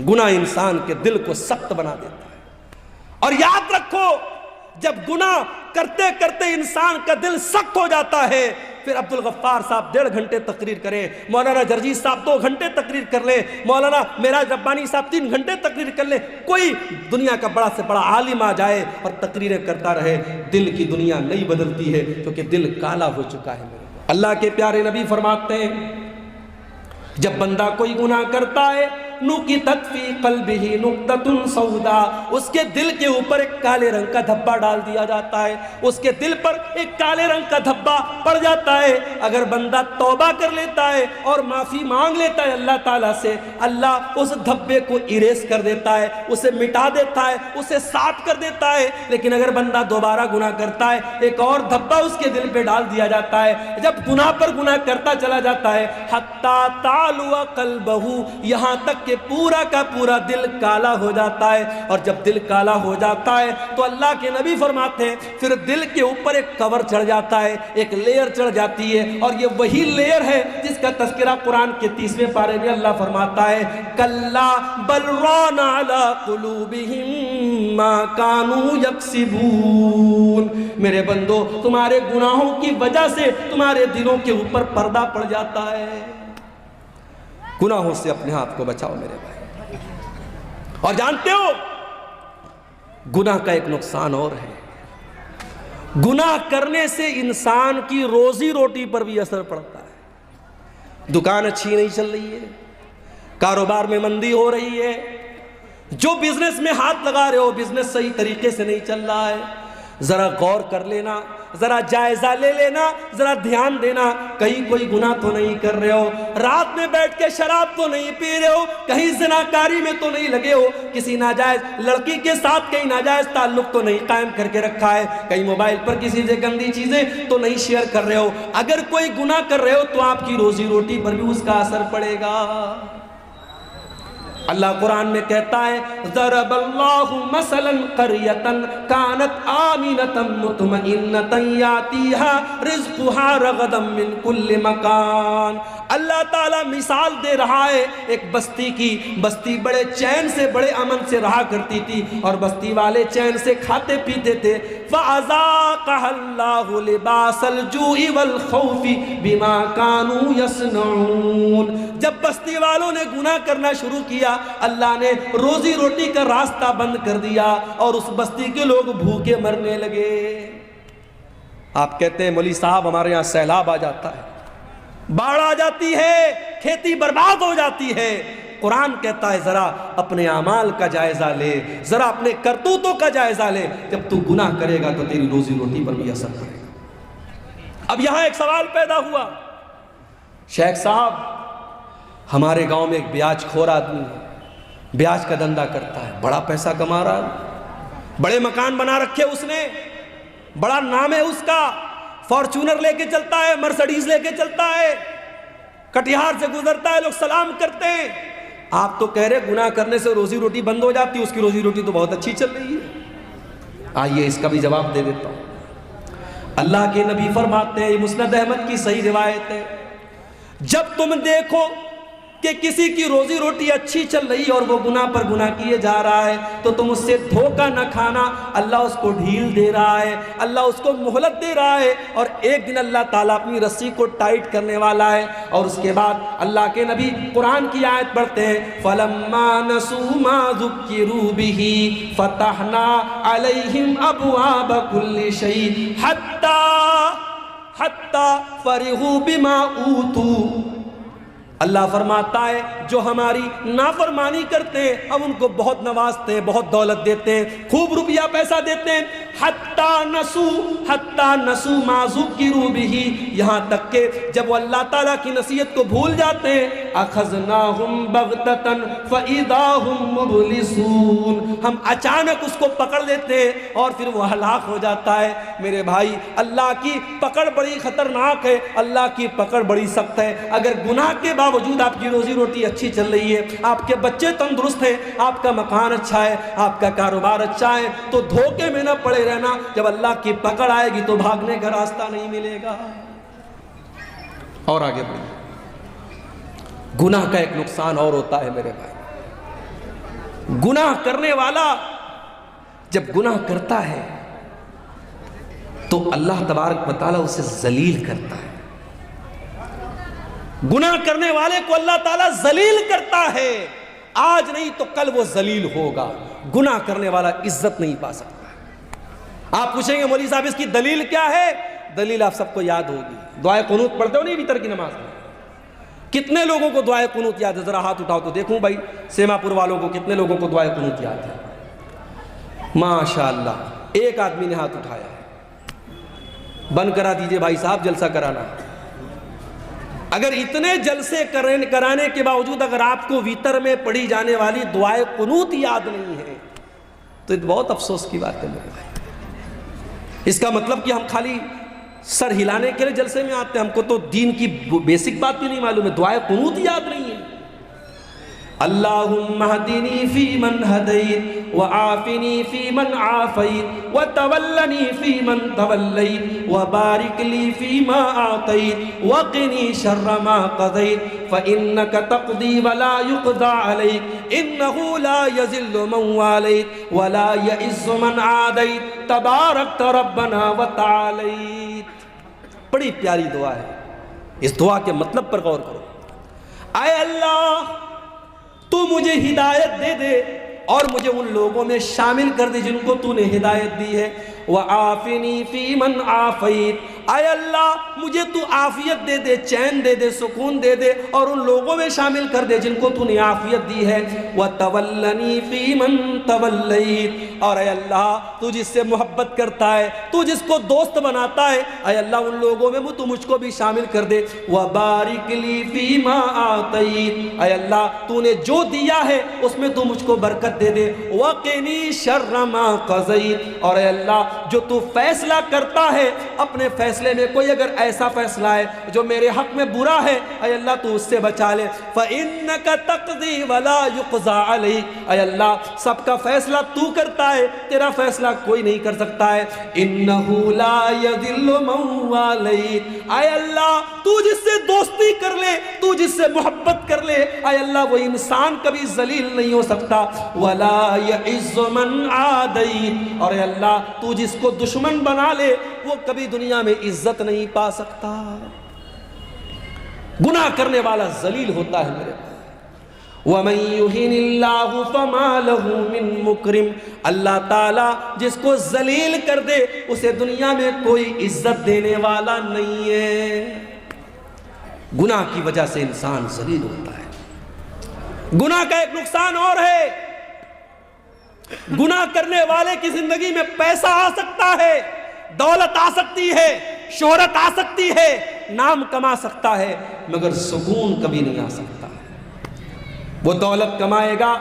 گناہ انسان کے دل کو سخت بنا دیتا ہے. اور یاد رکھو جب گناہ کرتے کرتے انسان کا دل سخت ہو جاتا ہے، پھر عبدالغفار صاحب 1.5 گھنٹے تقریر کریں، مولانا جرجی صاحب 2 گھنٹے تقریر کر لیں، مولانا معراج ربانی صاحب 3 گھنٹے تقریر کر لیں، کوئی دنیا کا بڑا سے بڑا عالم آ جائے اور تقریریں کرتا رہے، دل کی دنیا نہیں بدلتی ہے، کیونکہ دل کالا ہو چکا ہے. اللہ کے پیارے نبی فرماتے ہیں جب بندہ کوئی گناہ کرتا ہے نُقِطَتْ فِي قَلْبِهِ نُقْطَةٌ سَوْدَا، اس کے دل کے اوپر ایک کالے رنگ کا دھبا ڈال دیا جاتا ہے، اس کے دل پر ایک کالے رنگ کا دھبا پڑ جاتا ہے. اگر بندہ توبہ کر لیتا ہے اور معافی مانگ لیتا ہے اللہ تعالیٰ سے، اللہ اس دھبے کو اریز کر دیتا ہے، اسے مٹا دیتا ہے، اسے صاف کر دیتا ہے. لیکن اگر بندہ دوبارہ گناہ کرتا ہے ایک اور دھبا اس کے دل پہ ڈال دیا جاتا ہے. جب گناہ پر گناہ کرتا چلا جاتا ہے حَتَّى تَعْلُوَ قَلْبَهُ، یہاں تک کہ پورا کا پورا دل کالا ہو جاتا ہے. اور جب دل کالا ہو جاتا ہے تو اللہ کے نبی فرماتے ہیں پھر دل کے اوپر ایک کور چڑھ جاتا ہے، ایک لیئر چڑھ جاتی ہے، اور یہ وہی لیئر ہے جس کا تذکرہ قرآن کے 30ویں پارے میں اللہ فرماتا ہے كَلَّا بَلْ رَانَ عَلَىٰ قُلُوبِهِمْ مَا كَانُوا يَكْسِبُونَ. میرے بندو تمہارے گناہوں کی وجہ سے تمہارے دلوں کے اوپر پردہ پڑ جاتا ہے. گناہوں سے اپنے آپ کو بچاؤ میرے بھائی. اور جانتے ہو گناہ کا ایک نقصان اور ہے، گناہ کرنے سے انسان کی روزی روٹی پر بھی اثر پڑتا ہے. دکان اچھی نہیں چل رہی ہے، کاروبار میں مندی ہو رہی ہے، جو بزنس میں ہاتھ لگا رہے ہو بزنس صحیح طریقے سے نہیں چل رہا ہے. ذرا غور کر لینا، ذرا جائزہ لے لینا، ذرا دھیان دینا، کہیں کوئی گناہ تو نہیں کر رہے ہو، رات میں بیٹھ کے شراب تو نہیں پی رہے ہو، کہیں زناکاری میں تو نہیں لگے ہو، کسی ناجائز لڑکی کے ساتھ کہیں ناجائز تعلق تو نہیں قائم کر کے رکھا ہے، کہیں موبائل پر کسی سے گندی چیزیں تو نہیں شیئر کر رہے ہو. اگر کوئی گناہ کر رہے ہو تو آپ کی روزی روٹی پر بھی اس کا اثر پڑے گا. اللہ قرآن میں کہتا ہے ضرب اللہ مثلا قریۃ کانت آمنۃ مطمئنۃ یاتیہا رزقہا رغدا من کل مکان. اللہ تعالیٰ مثال دے رہا ہے ایک بستی کی. بستی بڑے چین سے بڑے امن سے رہا کرتی تھی اور بستی والے چین سے کھاتے پیتے تھے. فَأَذَاقَهَا اللَّهُ لِبَاسَ الْجُوعِ وَالْخَوْفِ بِمَا كَانُوا يَصْنَعُونَ. جب بستی والوں نے گناہ کرنا شروع کیا اللہ نے روزی روٹی کا راستہ بند کر دیا اور اس بستی کے لوگ بھوکے مرنے لگے. آپ کہتے ہیں مولوی صاحب ہمارے یہاں سیلاب آ جاتا ہے، باڑھ آ جاتی ہے، کھیتی برباد ہو جاتی ہے. قرآن کہتا ہے ذرا اپنے اعمال کا جائزہ لے، ذرا اپنے کرتوتوں کا جائزہ لے. جب تو گناہ کرے گا تو تیری روزی روٹی پر بھی اثر پڑے گا. اب یہاں ایک سوال پیدا ہوا، شیخ صاحب ہمارے گاؤں میں ایک بیاج خور آدمی ہے، بیاج کا دھندا کرتا ہے، بڑا پیسہ کما رہا ہے، بڑے مکان بنا رکھے اس نے، بڑا نام ہے اس کا، فارچونر لے کے چلتا ہے، مرسڈیز لے کے چلتا ہے، کٹیہار سے گزرتا ہے لوگ سلام کرتے ہیں. آپ تو کہہ رہے گناہ کرنے سے روزی روٹی بند ہو جاتی، اس کی روزی روٹی تو بہت اچھی چل رہی ہے. آئیے اس کا بھی جواب دے دیتا ہوں. اللہ کے نبی فرماتے ہیں، مسند احمد کی صحیح روایت ہے، جب تم دیکھو کہ کسی کی روزی روٹی اچھی چل رہی ہے اور وہ گناہ پر گناہ کیے جا رہا ہے تو تم اس سے دھوکہ نہ کھانا. اللہ اس کو ڈھیل دے رہا ہے، اللہ اس کو مہلت دے رہا ہے، اور ایک دن اللہ تعالیٰ اپنی رسی کو ٹائٹ کرنے والا ہے. اور اس کے بعد اللہ کے نبی قرآن کی آیت پڑھتے ہیں فَلَمَّا نَسُوا مَا ذُكِّرُوا بِهِ فَتَحْنَا عَلَيْهِمْ أَبْوَابَ كُلِّ شَيْءٍ حَتَّى فَرِحُوا بِمَا أُوتُوا. اللہ فرماتا ہے جو ہماری نافرمانی کرتے ہیں ہم ان کو بہت نوازتے ہیں، بہت دولت دیتے ہیں، خوب روپیہ پیسہ دیتے ہیں. حتیٰ نسوا ما ذکروا بہ، یہاں تک کہ جب وہ اللہ تعالیٰ کی نصیحت کو بھول جاتے ہیں اخذناہم بغتۃ فاذا ہم مبلسون، ہم اچانک اس کو پکڑ لیتے ہیں اور پھر وہ ہلاک ہو جاتا ہے. میرے بھائی اللہ کی پکڑ بڑی خطرناک ہے، اللہ کی پکڑ بڑی سخت ہے. اگر گناہ کے باوجود آپ کی روزی روٹی اچھی چل رہی ہے، آپ کے بچے تندرست ہیں، آپ کا مکان اچھا ہے، آپ کا کاروبار اچھا ہے، تو دھوکے میں نہ پڑے رہنا. جب اللہ کی پکڑ آئے گی تو بھاگنے کا راستہ نہیں ملے گا. اور آگے بڑھیں. گناہ کا ایک نقصان اور ہوتا ہے میرے بھائی، گناہ کرنے والا جب گناہ کرتا ہے تو اللہ تبارک و تعالیٰ اسے ذلیل کرتا ہے. گناہ کرنے والے کو اللہ تعالیٰ ذلیل کرتا ہے. آج نہیں تو کل وہ ذلیل ہوگا. گناہ کرنے والا عزت نہیں پا سکتا. آپ پوچھیں گے مولوی صاحب اس کی دلیل کیا ہے؟ دلیل آپ سب کو یاد ہوگی. دعائے قنوت پڑھتے ہو نہیں وتر کی نماز میں؟ کتنے لوگوں کو دعائے قنوت یاد ہے؟ ذرا ہاتھ اٹھاؤ تو دیکھوں بھائی سیما پور والوں کو کتنے لوگوں کو دعائے قنوت یاد ہے؟ ماشاءاللہ ایک آدمی نے ہاتھ اٹھایا ہے. بند کرا دیجئے بھائی صاحب جلسہ کرانا. اگر اتنے جلسے کرانے کے باوجود اگر آپ کو ویتر میں پڑھی جانے والی دعائے قنوت یاد نہیں ہے تو یہ بہت افسوس کی بات ہے میرے بھائی. اس کا مطلب کہ ہم خالی سر ہلانے کے لیے جلسے میں آتے ہیں, ہم کو تو دین کی بیسک بات بھی نہیں معلوم ہے, دعائے قنوت یاد نہیں ہے. اللہم اہدنی فی من ہدیت وعافنی فی من عافیت وتولنی فی من تولیت وبارک لی فی ما اعطیت وقنی شر ما قضیت فإنک تقضی ولا یقضى علیک انہ لا یذل من والیت ولا یعز من عادیت تبارکت ربنا وتعالیت. بڑی پیاری دعا ہے. اس دعا کے مطلب پر غور کرو. اے اللہ تو مجھے ہدایت دے دے اور مجھے ان لوگوں میں شامل کر دے جن کو تو نے ہدایت دی ہے. وَعَافِنِي فِي مَنْ عَافَيْتَ, اے اللہ مجھے تو عافیت دے دے, چین دے دے, سکون دے دے اور ان لوگوں میں شامل کر دے جن کو تو نے عافیت دی ہے. وَتَوَلَّنِي فِي مَنْ تَوَلَّيْتَ, اور اے اللہ تو جس سے محبت کرتا ہے, تو جس کو دوست بناتا ہے, اے اللہ ان لوگوں میں تو مجھ کو بھی شامل کر دے. وَبَارِكْ لِي فِي مَا آتَيْتَ, اے اللہ تو نے جو دیا ہے اس میں تو مجھ کو برکت دے دے. وَقِنِي شَرَّ مَا قَضَيْتَ, اور اے اللہ جو تو فیصلہ کرتا ہے اپنے فیصلے میں کوئی اگر ایسا فیصلہ ہے جو میرے حق میں برا ہے, اے اللہ تو اس سے بچا لے. فَإِنَّكَ تَقْضِي وَلَا يُقْضَى عَلَيْكَ, اے اللہ سب کا فیصلہ تو کرتا ہے, تیرا فیصلہ کوئی نہیں کر سکتا ہے. إِنَّهُ لَا يَذِلُّ مَنْ وَالَيْتَ, اے اللہ تو جس سے دوستی کر لے, تو جس سے محبت کر لے, اے اللہ وہ انسان کبھی ذلیل نہیں ہو سکتا. وَلَا يَعِزُّ مَنْ عَادَيْتَ, اور اے اللہ تو جس کو دشمن بنا لے وہ کبھی دنیا میں عزت نہیں پا سکتا. گناہ کرنے والا ذلیل ہوتا ہے میرے پاس. وَمَن يُهِنِ اللَّهُ فَمَا لَهُ مِن مُكْرِمٍ, اللہ تعالیٰ جس کو ذلیل کر دے اسے دنیا میں کوئی عزت دینے والا نہیں ہے. گناہ کی وجہ سے انسان ذلیل ہوتا ہے. گناہ کا ایک نقصان اور ہے, گناہ کرنے والے کی زندگی میں پیسہ آ سکتا ہے, دولت آ سکتی ہے, شہرت آ سکتی ہے, نام کما سکتا ہے, مگر سکون کبھی نہیں آ سکتا. وہ دولت کمائے گا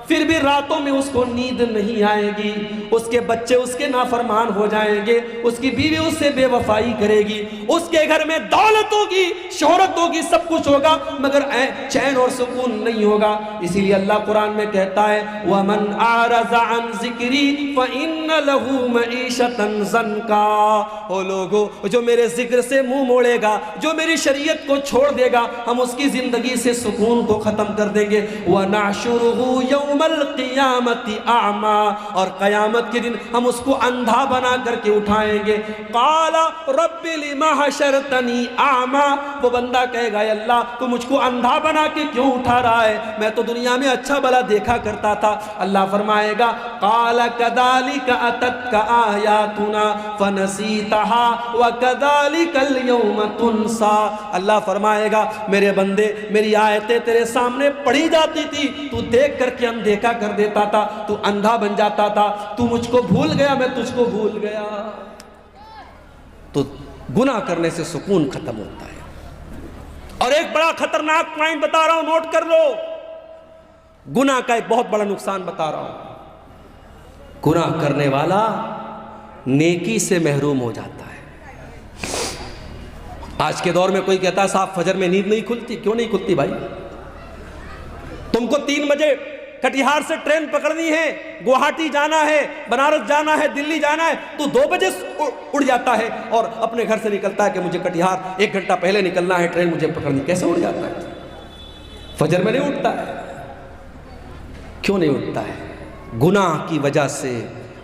پھر بھی راتوں میں اس کو نیند نہیں آئے گی, اس کے بچے اس کے نافرمان ہو جائیں گے, اس کی بیوی اس سے بے وفائی کرے گی, اس کے گھر میں دولت ہوگی, شہرت ہوگی, سب کچھ ہوگا, مگر چین اور سکون نہیں ہوگا. اسی لیے اللہ قرآن میں کہتا ہے وَمَنْ أَعْرَضَ عَنْ ذِكْرِي فَإِنَّ لَهُ مَعِيشَةً ضَنْكًا, وہ لوگوں جو میرے ذکر سے منہ موڑے گا, جو میری شریعت کو چھوڑ دے گا, ہم اس کی زندگی سے سکون کو ختم کر دیں گے. وَنَحْشُرُهُ يَوْمَ القیامت اعما, اور قیامت کے دن ہم اس کو اندھا بنا کر کے اٹھائیں گے. قال رب لما حشرتنی اعما, وہ بندہ کہے گا اے اللہ تو مجھ کو اندھا بنا کے کیوں اٹھا رہا ہے, میں تو دنیا میں اچھا بھلا دیکھا کرتا تھا. اللہ فرمائے گا قال كذلك اتتك آیاتنا فنسیتها وكذلك اليوم تنسى, اللہ فرمائے گا میرے بندے میری آیتیں تیرے سامنے پڑھی جاتی تھی, تو دیکھ کر کے دیکھا کر دیتا تھا, تو اندھا بن جاتا تھا, تو مجھ کو بھول گیا, میں تجھ کو بھول گیا. تو گناہ کرنے سے سکون ختم ہوتا ہے. اور ایک بڑا خطرناک پوائنٹ بتا رہا ہوں, نوٹ کر لو. گناہ کا ایک بہت بڑا نقصان بتا رہا ہوں. گناہ کرنے والا نیکی سے محروم ہو جاتا ہے. آج کے دور میں کوئی کہتا ہے صاحب فجر میں نیند نہیں کھلتی. کیوں نہیں کھلتی بھائی؟ تم کو 3 بجے کٹیہار سے ٹرین پکڑنی ہے, گوہاٹی جانا ہے, بنارس جانا ہے, دلی جانا ہے, تو 2 بجے اڑ جاتا ہے اور اپنے گھر سے نکلتا ہے کہ مجھے کٹیہار 1 گھنٹہ پہلے نکلنا ہے, ٹرین مجھے پکڑنی. کیسے اڑ جاتا ہے؟ فجر میں نہیں اٹھتا ہے. کیوں نہیں اٹھتا ہے؟ گناہ کی وجہ سے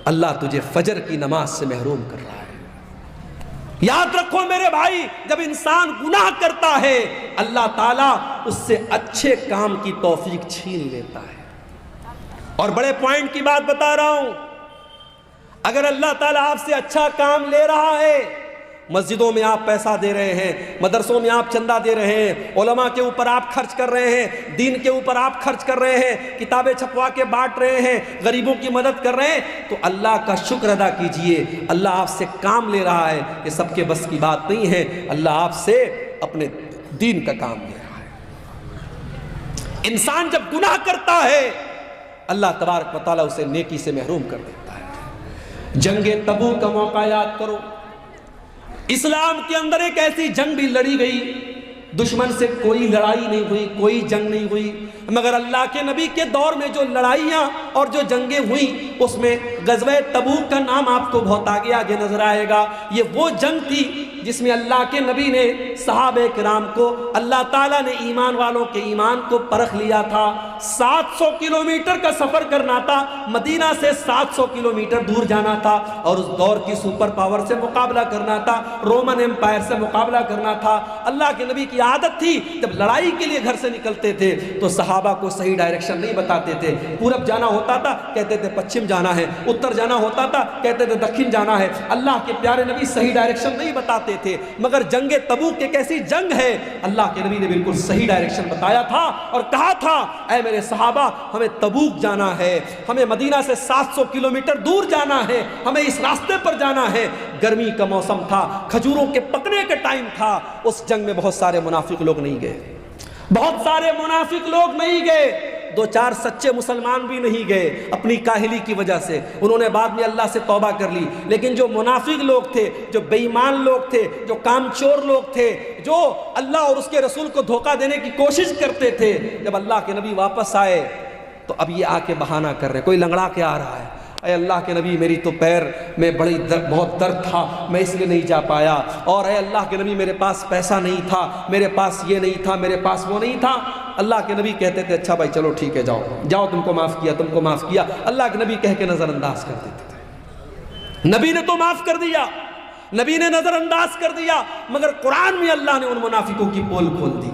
اللہ تجھے فجر کی نماز سے محروم کر رہا ہے۔ یاد رکھو میرے بھائی، جب انسان گناہ کرتا ہے اللہ تعالیٰ اس سے اچھے کام کی توفیق چھین لیتا ہے۔ اور بڑے پوائنٹ کی بات بتا رہا ہوں، اگر اللہ تعالیٰ آپ سے اچھا کام لے رہا ہے، مسجدوں میں آپ پیسہ دے رہے ہیں، مدرسوں میں آپ چندہ دے رہے ہیں، علماء کے اوپر آپ خرچ کر رہے ہیں، دین کے اوپر آپ خرچ کر رہے ہیں، کتابیں چھپوا کے بانٹ رہے ہیں، غریبوں کی مدد کر رہے ہیں، تو اللہ کا شکر ادا کیجئے۔ اللہ آپ سے کام لے رہا ہے، یہ سب کے بس کی بات نہیں ہے، اللہ آپ سے اپنے دین کا کام لے رہا ہے۔ انسان جب گناہ کرتا ہے اللہ تبارک و تعالیٰ اسے نیکی سے محروم کر دیتا ہے۔ جنگ تبوک کا موقع یاد کرو، اسلام کے اندر ایک ایسی جنگ بھی لڑی گئی، دشمن سے کوئی لڑائی نہیں ہوئی، کوئی جنگ نہیں ہوئی، مگر اللہ کے نبی کے دور میں جو لڑائیاں اور جو جنگیں ہوئیں اس میں غزوہ تبوک کا نام آپ کو بہت آگے نظر آئے گا۔ یہ وہ جنگ تھی جس میں اللہ کے نبی نے صحابہ کرام کو، اللہ تعالیٰ نے ایمان والوں کے ایمان کو پرکھ لیا تھا۔ 700 کلومیٹر کا سفر کرنا تھا، مدینہ سے 700 کلومیٹر دور جانا تھا، اور اس دور کی سپر پاور سے مقابلہ کرنا تھا، رومن امپائر سے مقابلہ کرنا تھا۔ اللہ کے نبی کی عادت تھی جب لڑائی کے لیے گھر سے نکلتے تھے تو صحابہ کو صحیح ڈائریکشن نہیں بتاتے تھے۔ پورب جانا ہوتا تھا کہتے تھے پچھم جانا ہے، اتر جانا ہوتا تھا کہتے تھے دکھن جانا ہے۔ اللہ کے پیارے نبی صحیح ڈائریکشن نہیں بتاتے تھے، مگر جنگ تبوک ایک ایسی جنگ ہے اللہ کے نبی نے بالکل صحیح ڈائریکشن بتایا تھا اور کہا تھا اے میرے صحابہ ہمیں تبوک جانا ہے، ہمیں مدینہ سے 700 کلومیٹر دور جانا ہے، ہمیں اس راستے پر جانا ہے۔ گرمی کا موسم تھا، کھجوروں کے پکنے کے ٹائم تھا، اس جنگ میں بہت سارے منافق لوگ نہیں گئے، بہت سارے منافق لوگ نہیں گئے، 2-4 سچے مسلمان بھی نہیں گئے اپنی کاہلی کی وجہ سے، انہوں نے بعد میں اللہ سے توبہ کر لی۔ لیکن جو منافق لوگ تھے، جو بے ایمان لوگ تھے، جو کام چور لوگ تھے، جو اللہ اور اس کے رسول کو دھوکہ دینے کی کوشش کرتے تھے، جب اللہ کے نبی واپس آئے تو اب یہ آ کے بہانہ کر رہے، کوئی لنگڑا کے آ رہا ہے، اے اللہ کے نبی میری تو پیر میں بہت درد تھا، میں اس لیے نہیں جا پایا، اور اے اللہ کے نبی میرے پاس پیسہ نہیں تھا، میرے پاس یہ نہیں تھا، میرے پاس وہ نہیں تھا۔ اللہ کے نبی کہتے تھے اچھا بھائی چلو ٹھیک ہے، جاؤ تم کو معاف کیا، تم کو معاف کیا۔ اللہ کے نبی کہہ کے نظر انداز کر دیتے تھے، نبی نے تو معاف کر دیا، نبی نے نظر انداز کر دیا، مگر قرآن میں اللہ نے ان منافقوں کی پول کھول دی۔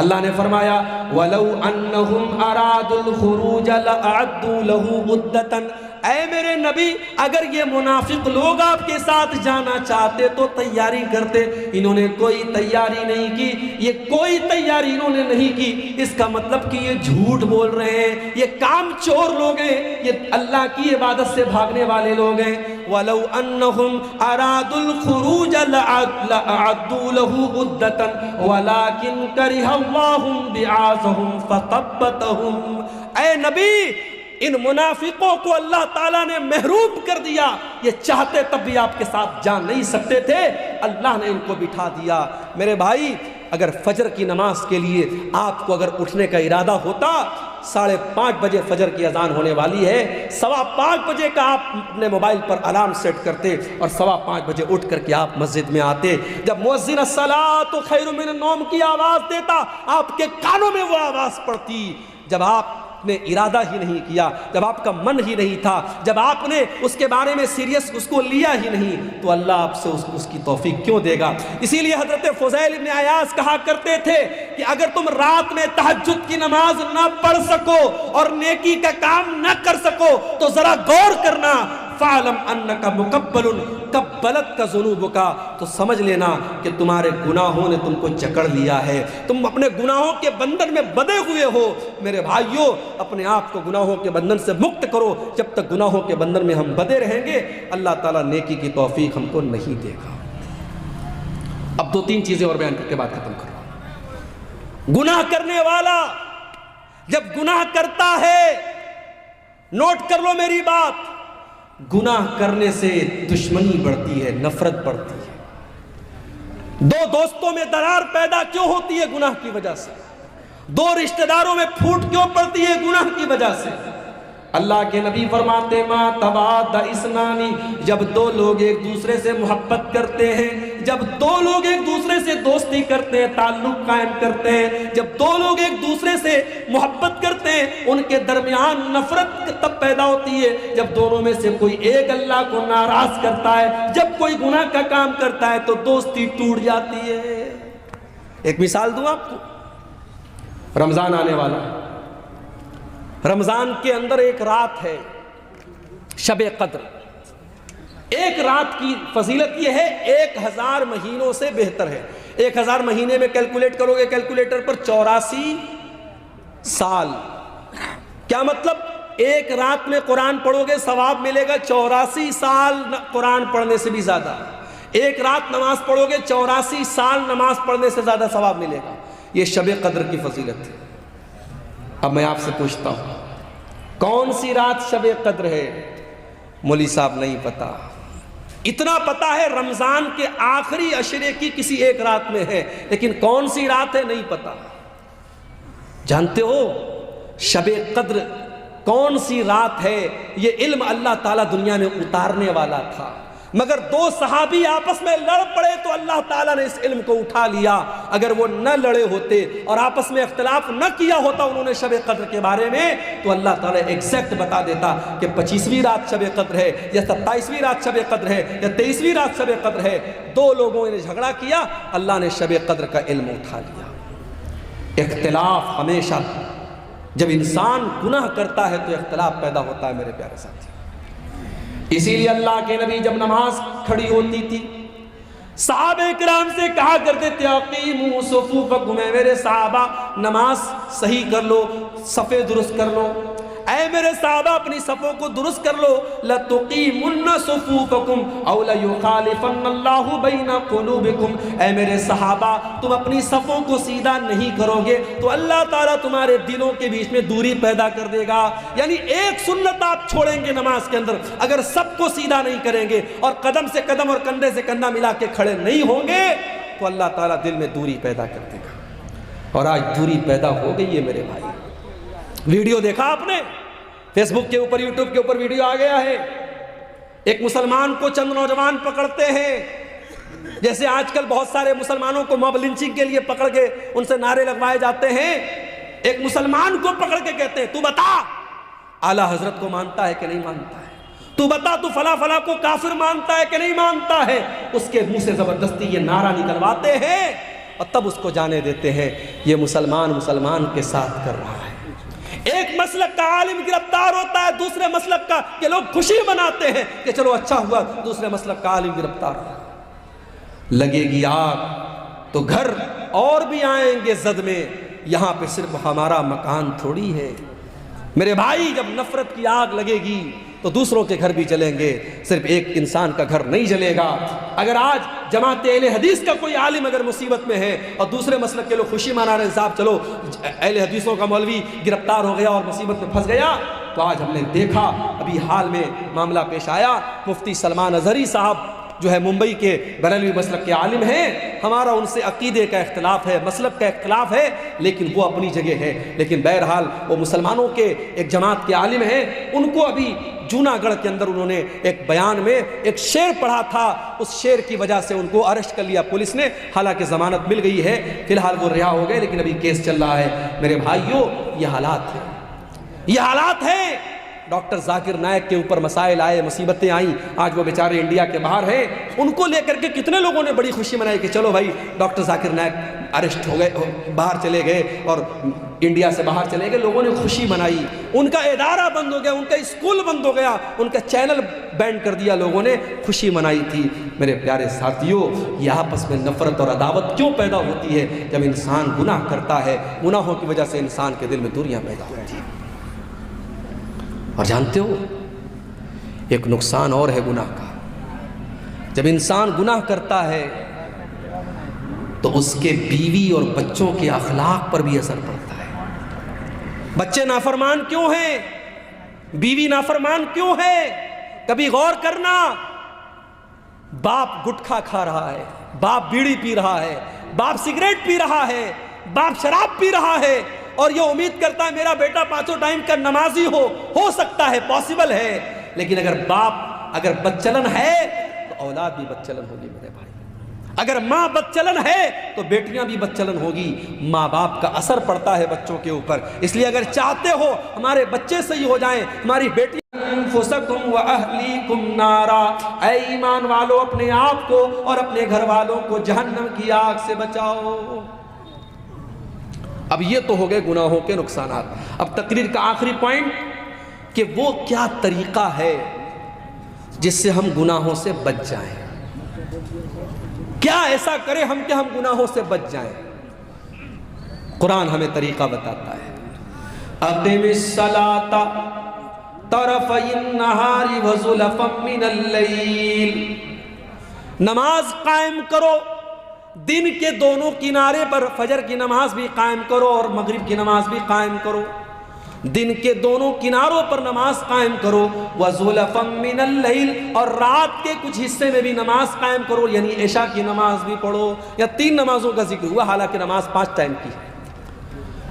اللہ نے فرمایا وَلَوْ أَنَّهُمْ أَرَادُوا الْخُرُوجَ لَأَعَدُّوا لَهُ عُدَّةً، اے میرے نبی اگر یہ منافق لوگ آپ کے ساتھ جانا چاہتے تو تیاری کرتے، انہوں نے کوئی تیاری نہیں کی، یہ کوئی تیاری انہوں نے نہیں کی، اس کا مطلب کہ یہ جھوٹ بول رہے ہیں، یہ کام چور لوگ ہیں، یہ اللہ کی عبادت سے بھاگنے والے لوگ ہیں۔ وَلَوْ أَنَّهُمْ أَرَادُوا الْخُرُوجَ لَأَعَدُّوا لَهُ عُدَّةً وَلَكِنْ كَرِهَ اللَّهُ بِعَاثَهُمْ فَثَبَّتَهُمْ۔ اے نبی ان منافقوں کو اللہ تعالیٰ نے محروم کر دیا، یہ چاہتے تب بھی آپ کے ساتھ جا نہیں سکتے تھے، اللہ نے ان کو بٹھا دیا۔ میرے بھائی اگر فجر کی نماز کے لیے آپ کو اگر اٹھنے کا ارادہ ہوتا، 5:30 بجے فجر کی اذان ہونے والی ہے، 5:15 بجے کا آپ اپنے موبائل پر الارم سیٹ کرتے اور 5:15 بجے اٹھ کر کے آپ مسجد میں آتے، جب مؤذن الصلاۃ خیر من النوم کی آواز دیتا آپ کے کانوں میں وہ آواز پڑتی۔ جب آپ نے ارادہ ہی نہیں کیا، جب آپ کا من ہی نہیں تھا، جب آپ نے اس کے بارے میں سیریس اس کو لیا ہی نہیں، تو اللہ آپ سے اس کی توفیق کیوں دے گا؟ اسی لیے حضرت فضیل ابن عیاض کہا کرتے تھے کہ اگر تم رات میں تہجد کی نماز نہ پڑھ سکو اور نیکی کا کام نہ کر سکو تو ذرا غور کرنا، فَعْلَمْ أَنَّكَ مُقَبَّلٌ قَبَّلَتْكَ ذُنُوبُكَ، تو سمجھ لینا کہ تمہارے گناہوں نے تم کو جکڑ لیا ہے، تم اپنے گناہوں کے بندھن میں بندھے ہوئے ہو۔ میرے بھائیوں اپنے آپ کو گناہوں کے بندھن سے مکت کرو، جب تک گناہوں کے بندھن میں ہم بندھے رہیں گے اللہ تعالیٰ نیکی کی توفیق ہم کو نہیں دے گا۔ اب 2-3 چیزیں اور بیان کر کے بات ختم کرو۔ گناہ کرنے والا جب گناہ کرتا ہے، نوٹ کر لو میری بات، گناہ کرنے سے دشمنی بڑھتی ہے، نفرت بڑھتی ہے۔ 2 دوستوں میں درار پیدا کیوں ہوتی ہے؟ گناہ کی وجہ سے۔ 2 رشتہ داروں میں پھوٹ کیوں پڑتی ہے؟ گناہ کی وجہ سے۔ اللہ کے نبی فرماتے ما تباد اسنانی، جب 2 لوگ ایک دوسرے سے محبت کرتے ہیں، جب دو لوگ ایک دوسرے سے دوستی کرتے ہیں، تعلق قائم کرتے ہیں، جب دو لوگ ایک دوسرے سے محبت کرتے ہیں، ان کے درمیان نفرت تب پیدا ہوتی ہے جب دونوں میں سے کوئی ایک اللہ کو ناراض کرتا ہے، جب کوئی گناہ کا کام کرتا ہے تو دوستی ٹوٹ جاتی ہے۔ ایک مثال دوں آپ کو، رمضان آنے والا ہے، رمضان کے اندر ایک رات ہے شب قدر۔ ایک رات کی فضیلت یہ ہے 1000 مہینوں سے بہتر ہے۔ 1000 مہینے میں کیلکولیٹ کرو گے کیلکولیٹر پر 84 سال۔ کیا مطلب؟ ایک رات میں قرآن پڑھو گے ثواب ملے گا 84 سال قرآن پڑھنے سے بھی زیادہ۔ ایک رات نماز پڑھو گے 84 سال نماز پڑھنے سے زیادہ ثواب ملے گا۔ یہ شب قدر کی فضیلت ہے۔ اب میں آپ سے پوچھتا ہوں، کون سی رات شب قدر ہے؟ مولی صاحب نہیں پتا۔ اتنا پتا ہے رمضان کے آخری عشرے کی کسی ایک رات میں ہے، لیکن کون سی رات ہے نہیں پتا۔ جانتے ہو شب قدر کون سی رات ہے؟ یہ علم اللہ تعالیٰ دنیا میں اتارنے والا تھا، مگر دو صحابی آپس میں لڑ پڑے تو اللہ تعالیٰ نے اس علم کو اٹھا لیا۔ اگر وہ نہ لڑے ہوتے اور آپس میں اختلاف نہ کیا ہوتا انہوں نے شب قدر کے بارے میں، تو اللہ تعالیٰ ایگزیکٹ بتا دیتا کہ 25ویں رات شب قدر ہے یا 27ویں رات شب قدر ہے یا 23ویں رات شب قدر ہے۔ دو لوگوں نے جھگڑا کیا، اللہ نے شب قدر کا علم اٹھا لیا۔ اختلاف ہمیشہ، جب انسان گناہ کرتا ہے تو اختلاف پیدا ہوتا ہے میرے پیارے ساتھی۔ اسی لیے اللہ کے نبی جب نماز کھڑی ہوتی تھی صحابہ کرام سے کہا کرتے تھے اقیموا صفوفکم، میرے صحابہ نماز صحیح کر لو، صفیں درست کر لو، اے میرے صحابہ اپنی صفوں کو درست کر لو۔ لَتُقِیمُنَّ صُفُوفَکُمْ أَوْ لَيُخَالِفَنَّ اللَّهُ بَيْنَ قُلُوبِکُمْ، اے میرے صحابہ تم اپنی صفوں کو سیدھا نہیں کرو گے تو اللہ تعالیٰ تمہارے دلوں کے بیچ میں دوری پیدا کر دے گا۔ یعنی ایک سنت آپ چھوڑیں گے نماز کے اندر، اگر سب کو سیدھا نہیں کریں گے اور قدم سے قدم اور کندھے سے کندھا ملا کے کھڑے نہیں ہوں گے تو اللہ تعالیٰ دل میں دوری پیدا کر دے گا۔ اور آج دوری پیدا ہو گئی ہے میرے بھائی۔ ویڈیو دیکھا آپ نے؟ فیس بک کے اوپر، یوٹیوب کے اوپر ویڈیو آ گیا ہے، ایک مسلمان کو چند نوجوان پکڑتے ہیں، جیسے آج کل بہت سارے مسلمانوں کو موب لنچنگ کے لیے پکڑ کے ان سے نعرے لگوائے جاتے ہیں۔ ایک مسلمان کو پکڑ کے کہتے ہیں تو بتا اعلیٰ حضرت کو مانتا ہے کہ نہیں مانتا ہے، تو بتا تو فلاں فلاں کو کافر مانتا ہے کہ نہیں مانتا ہے۔ اس کے منہ سے زبردستی یہ نعرہ نکلواتے ہیں اور تب اس کو جانے دیتے ہیں یہ مسلمان کے ساتھ کر رہا ہے۔ ایک مسلک کا عالم گرفتار ہوتا ہے دوسرے مسلک کا، کہ لوگ خوشی مناتے ہیں کہ چلو اچھا ہوا دوسرے مسلک کا عالم گرفتار ہوا۔ لگے گی آگ تو گھر اور بھی آئیں گے زد میں، یہاں پہ صرف ہمارا مکان تھوڑی ہے۔ میرے بھائی جب نفرت کی آگ لگے گی تو دوسروں کے گھر بھی جلیں گے، صرف ایک انسان کا گھر نہیں جلے گا۔ اگر آج جماعت اہل حدیث کا کوئی عالم اگر مصیبت میں ہے اور دوسرے مسلک کے لوگ خوشی منا رہے ہیں صاحب چلو اہل حدیثوں کا مولوی گرفتار ہو گیا اور مصیبت میں پھنس گیا، تو آج ہم نے دیکھا ابھی حال میں معاملہ پیش آیا، مفتی سلمان اظہری صاحب جو ہے ممبئی کے بریلوی مسلک کے عالم ہیں، ہمارا ان سے عقیدے کا اختلاف ہے، مسلک کا اختلاف ہے، لیکن وہ اپنی جگہ ہے، لیکن بہرحال وہ مسلمانوں کے ایک جماعت کے عالم ہیں۔ ان کو ابھی جوناگڑھ کے اندر انہوں نے ایک بیان میں ایک شعر پڑھا تھا، اس شعر کی وجہ سے ان کو اریسٹ کر لیا پولیس نے، حالانکہ ضمانت مل گئی ہے، فی الحال وہ رہا ہو گئے لیکن ابھی کیس چل رہا ہے۔ میرے بھائیوں یہ حالات ہیں، یہ حالات ہیں۔ ڈاکٹر ذاکر نائک کے اوپر مسائل آئے، مصیبتیں آئیں، آج وہ بیچارے انڈیا کے باہر ہیں، ان کو لے کر کے کتنے لوگوں نے بڑی خوشی منائی کہ چلو بھائی ڈاکٹر ذاکر نائک اریسٹ ہو گئے، باہر چلے گئے اور انڈیا سے باہر چلے گئے، لوگوں نے خوشی منائی، ان کا ادارہ بند ہو گیا، ان کا اسکول بند ہو گیا، ان کا چینل بینڈ کر دیا، لوگوں نے خوشی منائی تھی۔ میرے پیارے ساتھیوں یہ آپس میں نفرت اور عداوت کیوں پیدا ہوتی ہے؟ جب انسان گناہ کرتا ہے، گناہوں کی وجہ سے انسان کے دل میں دوریاں پیدا ہوتی ہیں۔ اور جانتے ہو ایک نقصان اور ہے گناہ کا، جب انسان گناہ کرتا ہے تو اس کے بیوی اور بچوں کے اخلاق پر بھی اثر پڑتا ہے۔ بچے نافرمان کیوں ہیں؟ بیوی نافرمان کیوں ہے؟ کبھی غور کرنا، باپ گٹکھا کھا رہا ہے، باپ بیڑی پی رہا ہے، باپ سگریٹ پی رہا ہے، باپ شراب پی رہا ہے، اور یہ امید کرتا ہے میرا بیٹا 5 ٹائم کا نمازی ہو سکتا ہے، پاسبل ہے، لیکن اگر باپ اگر بدچلن ہے تو اولاد بھی بدچلن ہوگی میرے بھائی۔ اگر ماں بدچلن ہے تو بیٹیاں بھی بدچلن ہوگی. ماں باپ کا اثر پڑتا ہے بچوں کے اوپر. اس لیے اگر چاہتے ہو ہمارے بچے صحیح ہو جائیں، ہماری بیٹی انفسکم واہلیکم نارا، اے ایمان والو اپنے آپ کو اور اپنے گھر والوں کو جہنم کی آگ سے بچاؤ. اب یہ تو ہو گئے گناہوں کے نقصانات. اب تقریر کا آخری پوائنٹ کہ وہ کیا طریقہ ہے جس سے ہم گناہوں سے بچ جائیں. کیا ایسا کریں ہم کہ ہم گناہوں سے بچ جائیں؟ قرآن ہمیں طریقہ بتاتا ہے. اقم الصلاۃ طرفی النہار وزلفا من اللیل، نماز قائم کرو دن کے دونوں کنارے پر. فجر کی نماز بھی قائم کرو اور مغرب کی نماز بھی قائم کرو. دن کے دونوں کناروں پر نماز قائم کرو. وَزُلَفًا مِّنَ اللَّيْلِ، اور رات کے کچھ حصے میں بھی نماز قائم کرو، یعنی عشاء کی نماز بھی پڑھو. یا 3 نمازوں کا ذکر ہوا، حالانکہ نماز 5 ٹائم کی ہے.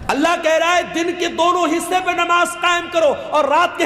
اللہ کہہ رہا ہے دن کے دونوں حصے پہ نماز قائم کرو اور رات کے